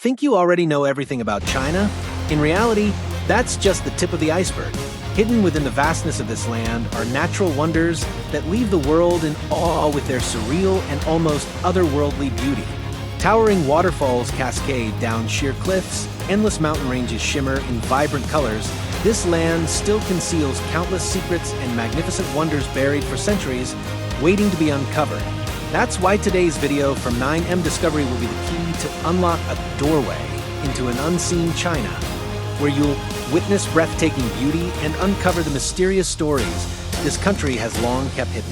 Think you already know everything about China? In reality, that's just the tip of the iceberg. Hidden within the vastness of this land are natural wonders that leave the world in awe with their surreal and almost otherworldly beauty. Towering waterfalls cascade down sheer cliffs, endless mountain ranges shimmer in vibrant colors. This land still conceals countless secrets and magnificent wonders buried for centuries, waiting to be uncovered. That's why today's video from 9M Discovery will be the key to unlock a doorway into an unseen China, where you'll witness breathtaking beauty and uncover the mysterious stories this country has long kept hidden.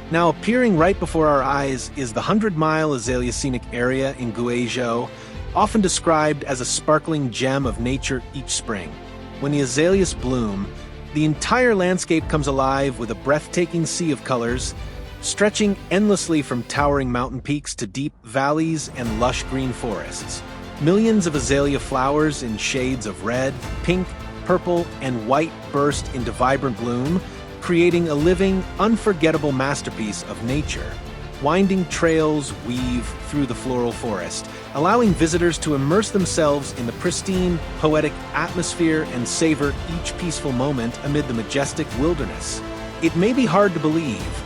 Now, appearing right before our eyes is the 100-mile Azalea Scenic Area in Guizhou, often described as a sparkling gem of nature each spring. When the azaleas bloom, the entire landscape comes alive with a breathtaking sea of colors, stretching endlessly from towering mountain peaks to deep valleys and lush green forests. Millions of azalea flowers in shades of red, pink, purple, and white burst into vibrant bloom, creating a living, unforgettable masterpiece of nature. Winding trails weave through the floral forest, allowing visitors to immerse themselves in the pristine, poetic atmosphere and savor each peaceful moment amid the majestic wilderness. It may be hard to believe,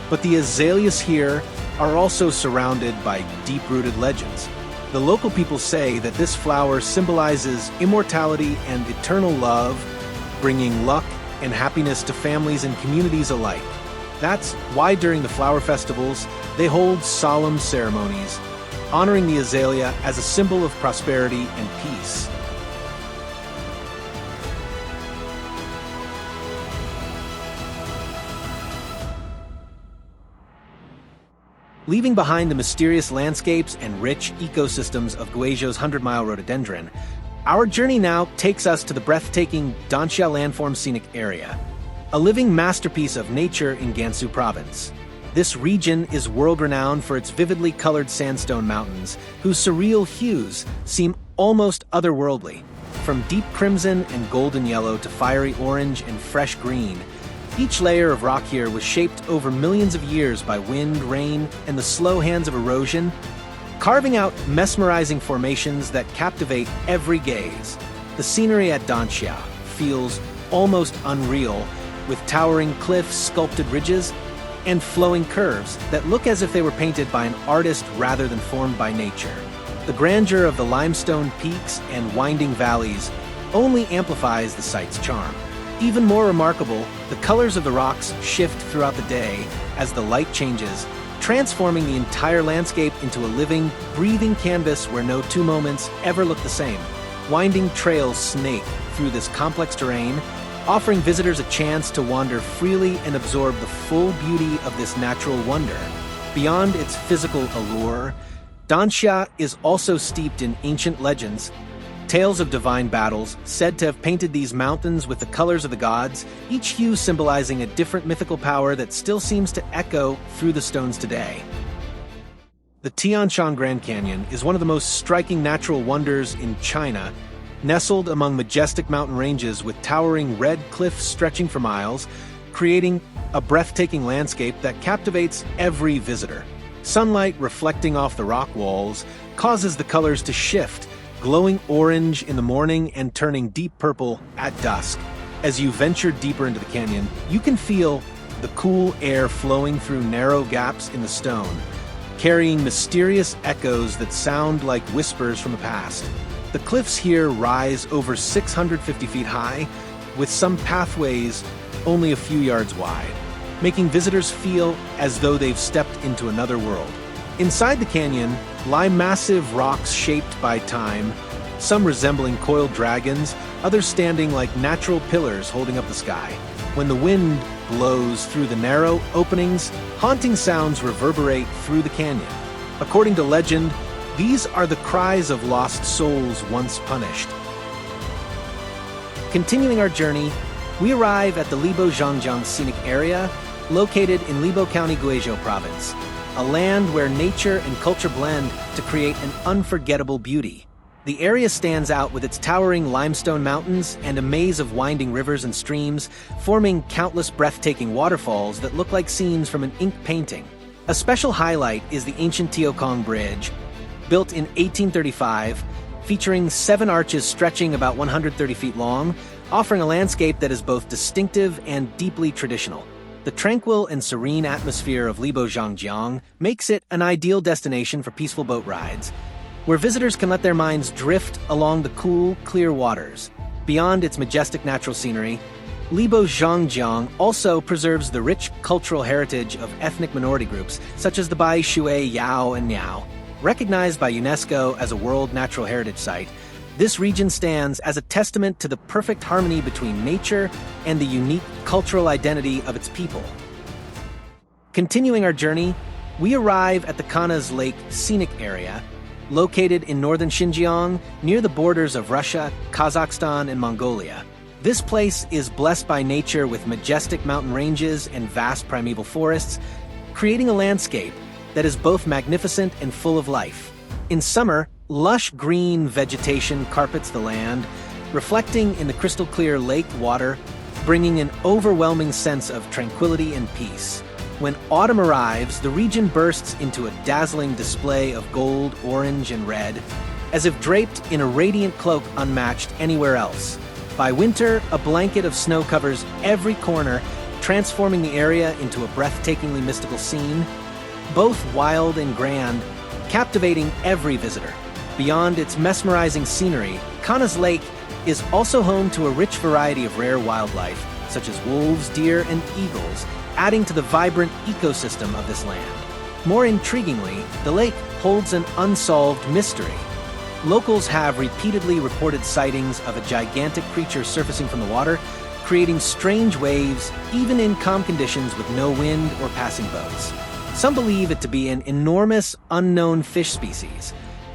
but the azaleas here are also surrounded by deep-rooted legends. The local people say that this flower symbolizes immortality and eternal love, bringing luck and happiness to families and communities alike. That's why during the flower festivals, they hold solemn ceremonies, honoring the azalea as a symbol of prosperity and peace. Leaving behind the mysterious landscapes and rich ecosystems of Guizhou's 100-mile rhododendron, our journey now takes us to the breathtaking Danxia Landform Scenic Area, a living masterpiece of nature in Gansu Province. This region is world-renowned for its vividly colored sandstone mountains, whose surreal hues seem almost otherworldly. From deep crimson and golden yellow to fiery orange and fresh green, each layer of rock here was shaped over millions of years by wind, rain, and the slow hands of erosion, carving out mesmerizing formations that captivate every gaze. The scenery at Danxia feels almost unreal, with towering cliffs, sculpted ridges, and flowing curves that look as if they were painted by an artist rather than formed by nature. The grandeur of the limestone peaks and winding valleys only amplifies the site's charm. Even more remarkable, the colors of the rocks shift throughout the day as the light changes, transforming the entire landscape into a living, breathing canvas where no two moments ever look the same. Winding trails snake through this complex terrain, offering visitors a chance to wander freely and absorb the full beauty of this natural wonder. Beyond its physical allure, Danxia is also steeped in ancient legends, tales of divine battles said to have painted these mountains with the colors of the gods, each hue symbolizing a different mythical power that still seems to echo through the stones today. The Tian Shan Grand Canyon is one of the most striking natural wonders in China, nestled among majestic mountain ranges with towering red cliffs stretching for miles, creating a breathtaking landscape that captivates every visitor. Sunlight reflecting off the rock walls causes the colors to shift, glowing orange in the morning and turning deep purple at dusk. As you venture deeper into the canyon, you can feel the cool air flowing through narrow gaps in the stone, carrying mysterious echoes that sound like whispers from the past. The cliffs here rise over 650 feet high, with some pathways only a few yards wide, making visitors feel as though they've stepped into another world. Inside the canyon lie massive rocks shaped by time, some resembling coiled dragons, others standing like natural pillars holding up the sky. When the wind blows through the narrow openings, haunting sounds reverberate through the canyon. According to legend, these are the cries of lost souls once punished. Continuing our journey, we arrive at the Libo-Zhangjiang Scenic Area, located in Libo County, Guizhou Province, a land where nature and culture blend to create an unforgettable beauty. The area stands out with its towering limestone mountains and a maze of winding rivers and streams, forming countless breathtaking waterfalls that look like scenes from an ink painting. A special highlight is the ancient Tiokong Bridge. built in 1835, featuring 7 arches stretching about 130 feet long, offering a landscape that is both distinctive and deeply traditional. The tranquil and serene atmosphere of Libo-Zhangjiang makes it an ideal destination for peaceful boat rides, where visitors can let their minds drift along the cool, clear waters. Beyond its majestic natural scenery, Libo-Zhangjiang also preserves the rich cultural heritage of ethnic minority groups such as the Bai Shui, Yao, and Miao. Recognized by UNESCO as a World Natural Heritage Site, this region stands as a testament to the perfect harmony between nature and the unique cultural identity of its people. Continuing our journey, we arrive at the Kanas Lake Scenic Area, located in northern Xinjiang, near the borders of Russia, Kazakhstan, and Mongolia. This place is blessed by nature with majestic mountain ranges and vast primeval forests, creating a landscape that is both magnificent and full of life. In summer, lush green vegetation carpets the land, reflecting in the crystal-clear lake water, bringing an overwhelming sense of tranquility and peace. When autumn arrives, the region bursts into a dazzling display of gold, orange, and red, as if draped in a radiant cloak unmatched anywhere else. By winter, a blanket of snow covers every corner, transforming the area into a breathtakingly mystical scene, both wild and grand, captivating every visitor. Beyond its mesmerizing scenery, Kanas Lake is also home to a rich variety of rare wildlife, such as wolves, deer, and eagles, adding to the vibrant ecosystem of this land. More intriguingly, the lake holds an unsolved mystery. Locals have repeatedly reported sightings of a gigantic creature surfacing from the water, creating strange waves even in calm conditions with no wind or passing boats. Some believe it to be an enormous, unknown fish species,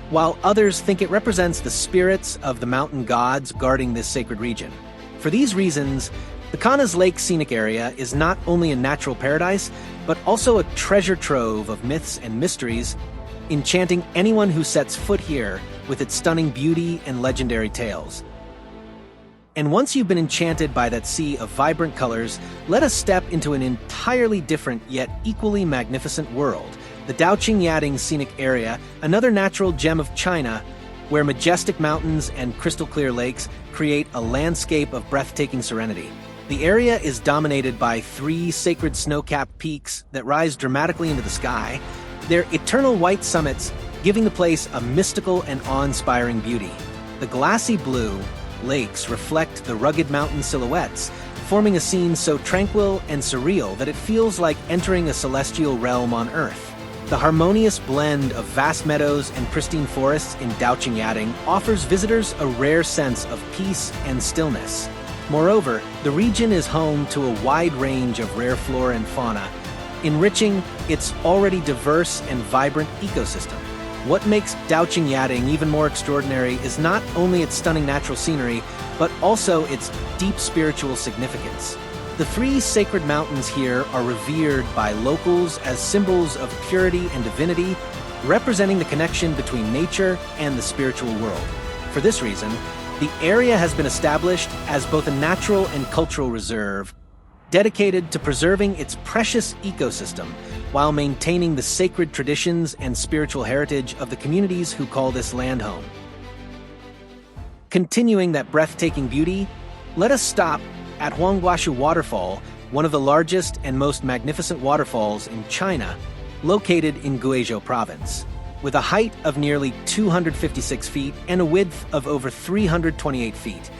while others think it represents the spirits of the mountain gods guarding this sacred region. For these reasons, the Kanas Lake Scenic Area is not only a natural paradise, but also a treasure trove of myths and mysteries, enchanting anyone who sets foot here with its stunning beauty and legendary tales. And once you've been enchanted by that sea of vibrant colors, let us step into an entirely different yet equally magnificent world, the Daoqing Scenic Area, another natural gem of China, where majestic mountains and crystal-clear lakes create a landscape of breathtaking serenity. The area is dominated by 3 sacred snow-capped peaks that rise dramatically into the sky, their eternal white summits giving the place a mystical and awe-inspiring beauty. The glassy blue lakes reflect the rugged mountain silhouettes, forming a scene so tranquil and surreal that it feels like entering a celestial realm on Earth. The harmonious blend of vast meadows and pristine forests in Daoqing offers visitors a rare sense of peace and stillness. Moreover, the region is home to a wide range of rare flora and fauna, enriching its already diverse and vibrant ecosystem. What makes Daoqing even more extraordinary is not only its stunning natural scenery, but also its deep spiritual significance. The 3 sacred mountains here are revered by locals as symbols of purity and divinity, representing the connection between nature and the spiritual world. For this reason, the area has been established as both a natural and cultural reserve, dedicated to preserving its precious ecosystem while maintaining the sacred traditions and spiritual heritage of the communities who call this land home. Continuing that breathtaking beauty, let us stop at Huangguashu Waterfall, one of the largest and most magnificent waterfalls in China, located in Guizhou Province. With a height of nearly 256 feet and a width of over 328 feet,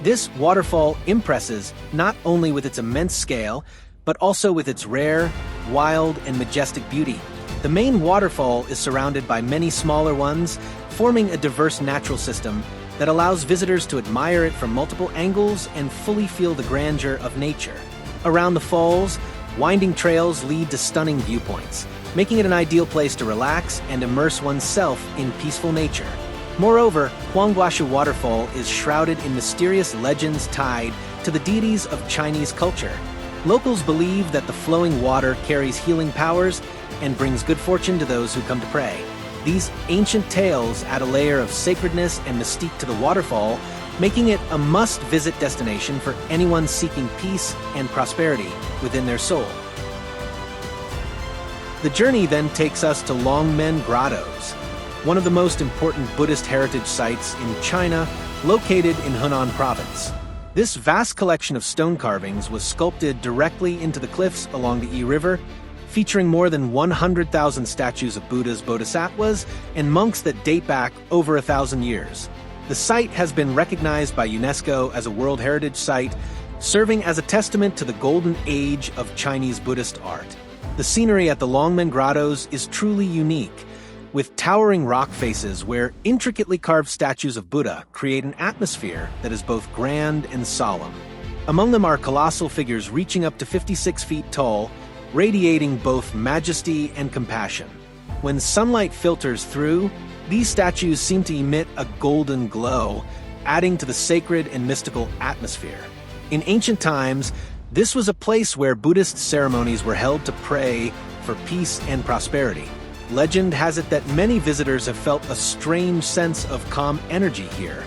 this waterfall impresses not only with its immense scale, but also with its rare, wild, and majestic beauty. The main waterfall is surrounded by many smaller ones, forming a diverse natural system that allows visitors to admire it from multiple angles and fully feel the grandeur of nature. Around the falls, winding trails lead to stunning viewpoints, making it an ideal place to relax and immerse oneself in peaceful nature. Moreover, Huangguashu Waterfall is shrouded in mysterious legends tied to the deities of Chinese culture. Locals believe that the flowing water carries healing powers and brings good fortune to those who come to pray. These ancient tales add a layer of sacredness and mystique to the waterfall, making it a must-visit destination for anyone seeking peace and prosperity within their soul. The journey then takes us to Longmen Grottoes. one of the most important Buddhist heritage sites in China, located in Hunan Province. This vast collection of stone carvings was sculpted directly into the cliffs along the Yi River, featuring more than 100,000 statues of Buddhas, bodhisattvas, and monks that date back over 1,000 years. The site has been recognized by UNESCO as a World Heritage Site, serving as a testament to the golden age of Chinese Buddhist art. The scenery at the Longmen Grottoes is truly unique, with towering rock faces where intricately carved statues of Buddha create an atmosphere that is both grand and solemn. Among them are colossal figures reaching up to 56 feet tall, radiating both majesty and compassion. When sunlight filters through, these statues seem to emit a golden glow, adding to the sacred and mystical atmosphere. In ancient times, this was a place where Buddhist ceremonies were held to pray for peace and prosperity. Legend has it that many visitors have felt a strange sense of calm energy here,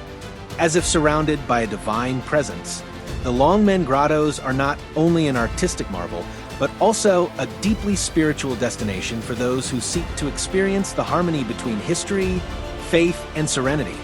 as if surrounded by a divine presence. The Longmen Grottoes are not only an artistic marvel, but also a deeply spiritual destination for those who seek to experience the harmony between history, faith, and serenity.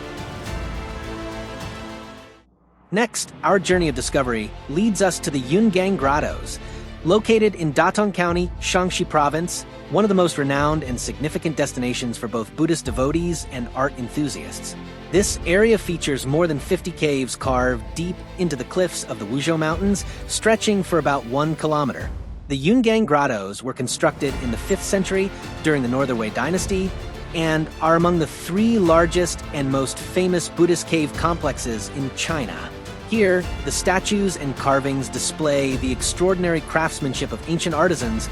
Next, our journey of discovery leads us to the Yungang Grottoes. Located in Datong County, Shaanxi Province, one of the most renowned and significant destinations for both Buddhist devotees and art enthusiasts. This area features more than 50 caves carved deep into the cliffs of the Wuzhou Mountains, stretching for about 1 kilometer. The Yungang Grottoes were constructed in the 5th century during the Northern Wei Dynasty and are among the 3 largest and most famous Buddhist cave complexes in China. Here, the statues and carvings display the extraordinary craftsmanship of ancient artisans,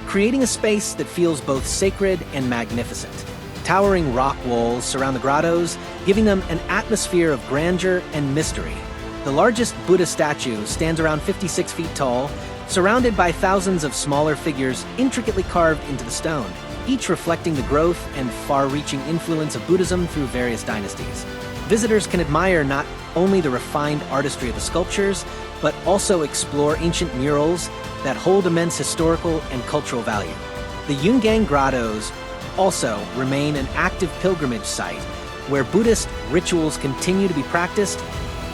creating a space that feels both sacred and magnificent. Towering rock walls surround the grottoes, giving them an atmosphere of grandeur and mystery. The largest Buddha statue stands around 56 feet tall, surrounded by thousands of smaller figures intricately carved into the stone, each reflecting the growth and far-reaching influence of Buddhism through various dynasties. Visitors can admire not only the refined artistry of the sculptures, but also explore ancient murals that hold immense historical and cultural value. The Yungang Grottoes also remain an active pilgrimage site where Buddhist rituals continue to be practiced,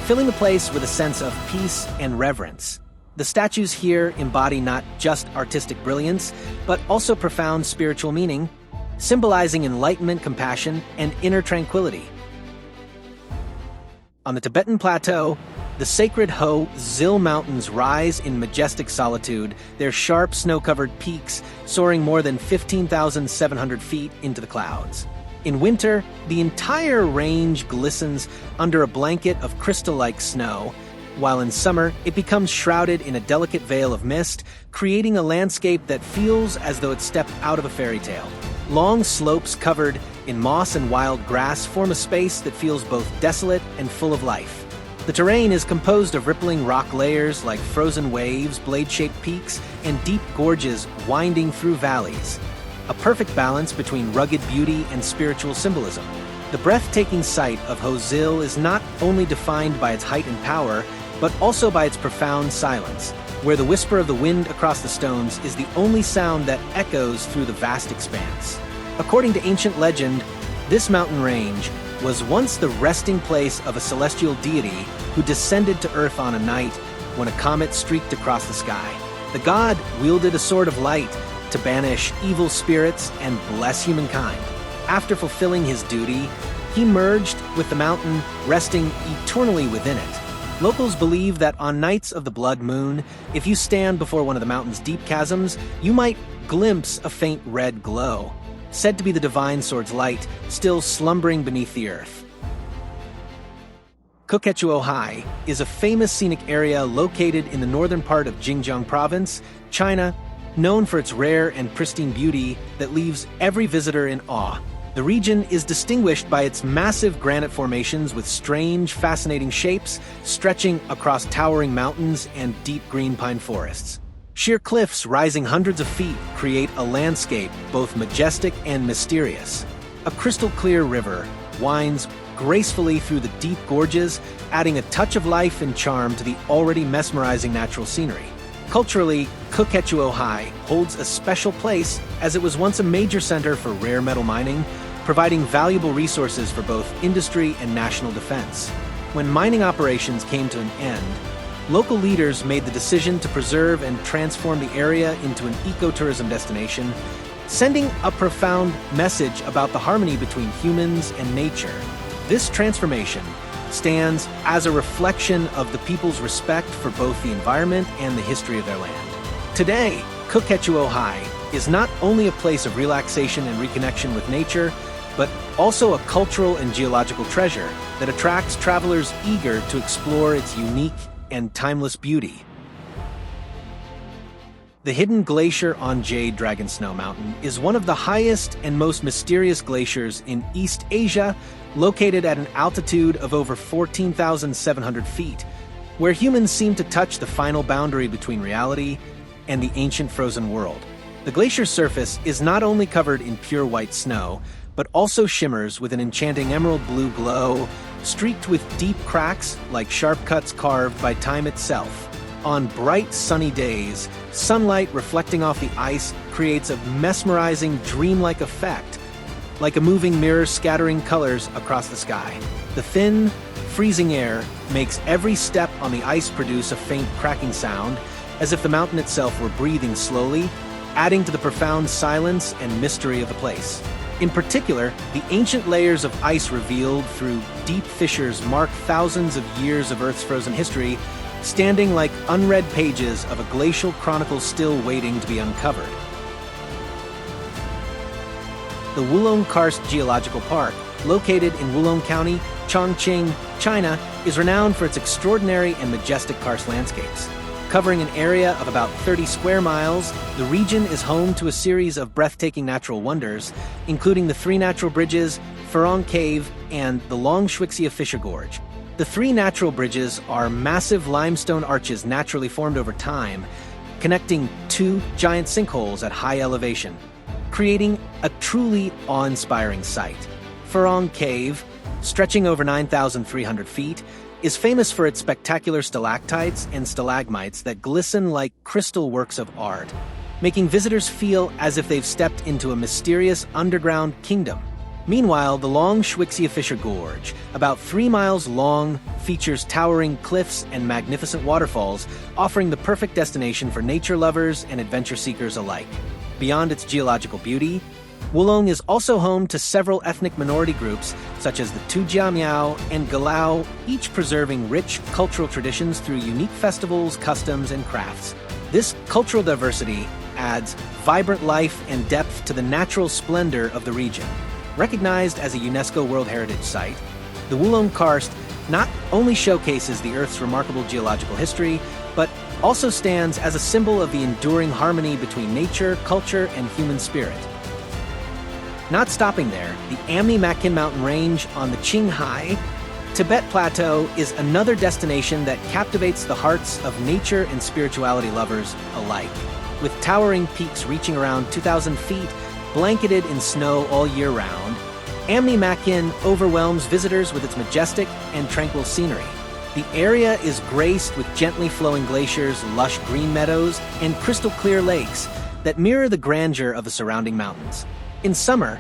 filling the place with a sense of peace and reverence. The statues here embody not just artistic brilliance, but also profound spiritual meaning, symbolizing enlightenment, compassion, and inner tranquility. On the Tibetan Plateau, the sacred Ho Zil Mountains rise in majestic solitude, their sharp snow-covered peaks soaring more than 15,700 feet into the clouds. In winter, the entire range glistens under a blanket of crystal-like snow, while in summer, it becomes shrouded in a delicate veil of mist, creating a landscape that feels as though it stepped out of a fairy tale. Long slopes covered in moss and wild grass form a space that feels both desolate and full of life. The terrain is composed of rippling rock layers like frozen waves, blade-shaped peaks, and deep gorges winding through valleys. A perfect balance between rugged beauty and spiritual symbolism. The breathtaking sight of Ho Zil is not only defined by its height and power, but also by its profound silence, where the whisper of the wind across the stones is the only sound that echoes through the vast expanse. According to ancient legend, this mountain range was once the resting place of a celestial deity who descended to Earth on a night when a comet streaked across the sky. The god wielded a sword of light to banish evil spirits and bless humankind. After fulfilling his duty, he merged with the mountain, resting eternally within it. Locals believe that on nights of the blood moon, if you stand before one of the mountain's deep chasms, you might glimpse a faint red glow, said to be the divine sword's light still slumbering beneath the earth. Koketsuo-hai is a famous scenic area located in the northern part of Xinjiang Province, China, known for its rare and pristine beauty that leaves every visitor in awe. The region is distinguished by its massive granite formations with strange, fascinating shapes stretching across towering mountains and deep green pine forests. Sheer cliffs rising hundreds of feet create a landscape both majestic and mysterious. A crystal-clear river winds gracefully through the deep gorges, adding a touch of life and charm to the already mesmerizing natural scenery. Culturally, Koketsuo-hai holds a special place as it was once a major center for rare metal mining, providing valuable resources for both industry and national defense. When mining operations came to an end, local leaders made the decision to preserve and transform the area into an ecotourism destination, sending a profound message about the harmony between humans and nature. This transformation stands as a reflection of the people's respect for both the environment and the history of their land. Today, Koketsuohai is not only a place of relaxation and reconnection with nature, but also a cultural and geological treasure that attracts travelers eager to explore its unique and timeless beauty. The hidden glacier on Jade Dragon Snow Mountain is one of the highest and most mysterious glaciers in East Asia, located at an altitude of over 14,700 feet, where humans seem to touch the final boundary between reality and the ancient frozen world. The glacier's surface is not only covered in pure white snow, but also shimmers with an enchanting emerald blue glow, streaked with deep cracks like sharp cuts carved by time itself. On bright, sunny days, sunlight reflecting off the ice creates a mesmerizing, dreamlike effect, like a moving mirror scattering colors across the sky. The thin, freezing air makes every step on the ice produce a faint cracking sound, as if the mountain itself were breathing slowly, adding to the profound silence and mystery of the place. In particular, the ancient layers of ice revealed through deep fissures mark thousands of years of Earth's frozen history, standing like unread pages of a glacial chronicle still waiting to be uncovered. The Wulong Karst Geological Park, located in Wulong County, Chongqing, China, is renowned for its extraordinary and majestic karst landscapes. Covering an area of about 30 square miles, the region is home to a series of breathtaking natural wonders, including the 3 natural bridges, Farong Cave, and the Long Shuixia Fissure Gorge. The 3 natural bridges are massive limestone arches naturally formed over time, connecting 2 giant sinkholes at high elevation, creating a truly awe-inspiring sight. Farong Cave, stretching over 9,300 feet, is famous for its spectacular stalactites and stalagmites that glisten like crystal works of art, making visitors feel as if they've stepped into a mysterious underground kingdom. Meanwhile, the Long Shuixia Fissure Gorge, about 3 miles long, features towering cliffs and magnificent waterfalls, offering the perfect destination for nature lovers and adventure seekers alike. Beyond its geological beauty, Wulong is also home to several ethnic minority groups, such as the Tujiamiao and Galao, each preserving rich cultural traditions through unique festivals, customs, and crafts. This cultural diversity adds vibrant life and depth to the natural splendor of the region. Recognized as a UNESCO World Heritage Site, the Wulong Karst not only showcases the Earth's remarkable geological history, but also stands as a symbol of the enduring harmony between nature, culture, and human spirit. Not stopping there, the Amni Makin Mountain Range on the Qinghai, Tibet Plateau is another destination that captivates the hearts of nature and spirituality lovers alike. With towering peaks reaching around 2,000 feet, blanketed in snow all year round, Amni Makin overwhelms visitors with its majestic and tranquil scenery. The area is graced with gently flowing glaciers, lush green meadows, and crystal-clear lakes that mirror the grandeur of the surrounding mountains. In summer,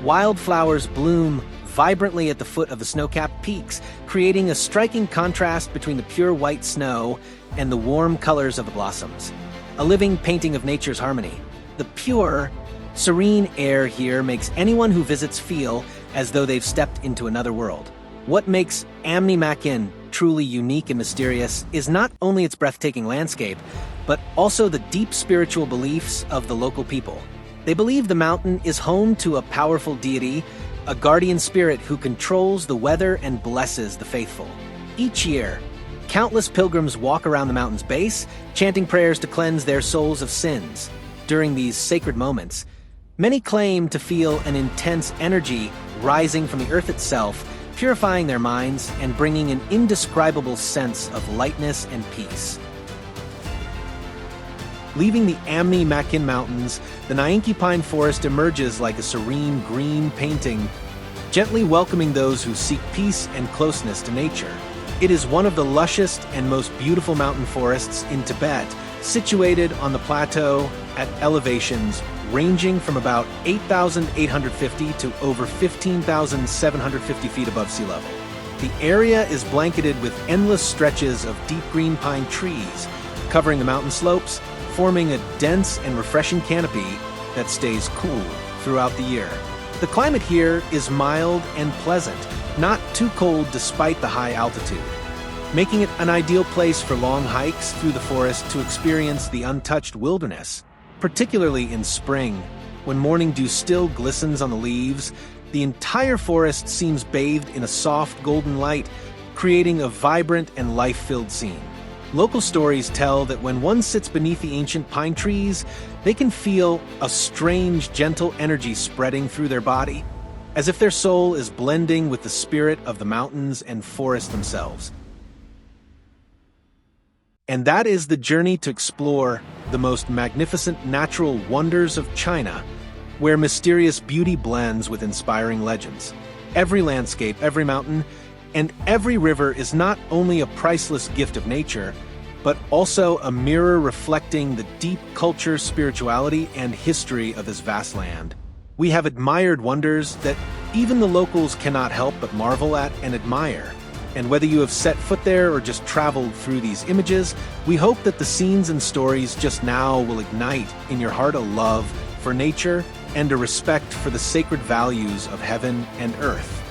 wildflowers bloom vibrantly at the foot of the snow-capped peaks, creating a striking contrast between the pure white snow and the warm colors of the blossoms. A living painting of nature's harmony. The pure, serene air here makes anyone who visits feel as though they've stepped into another world. What makes Amni Makin truly unique and mysterious is not only its breathtaking landscape, but also the deep spiritual beliefs of the local people. They believe the mountain is home to a powerful deity, a guardian spirit who controls the weather and blesses the faithful. Each year, countless pilgrims walk around the mountain's base, chanting prayers to cleanse their souls of sins. During these sacred moments, many claim to feel an intense energy rising from the earth itself, purifying their minds and bringing an indescribable sense of lightness and peace. Leaving the Amni Makin Mountains, the Nainki Pine Forest emerges like a serene green painting, gently welcoming those who seek peace and closeness to nature. It is one of the lushest and most beautiful mountain forests in Tibet, situated on the plateau at elevations ranging from about 8,850 to over 15,750 feet above sea level. The area is blanketed with endless stretches of deep green pine trees, covering the mountain slopes, forming a dense and refreshing canopy that stays cool throughout the year. The climate here is mild and pleasant, not too cold despite the high altitude, making it an ideal place for long hikes through the forest to experience the untouched wilderness. Particularly in spring, when morning dew still glistens on the leaves, the entire forest seems bathed in a soft golden light, creating a vibrant and life-filled scene. Local stories tell that when one sits beneath the ancient pine trees, they can feel a strange, gentle energy spreading through their body, as if their soul is blending with the spirit of the mountains and forest themselves. And that is the journey to explore the most magnificent natural wonders of China, where mysterious beauty blends with inspiring legends. Every landscape, every mountain, and every river is not only a priceless gift of nature, but also a mirror reflecting the deep culture, spirituality, and history of this vast land. We have admired wonders that even the locals cannot help but marvel at and admire. And whether you have set foot there or just traveled through these images, we hope that the scenes and stories just now will ignite in your heart a love for nature and a respect for the sacred values of heaven and earth.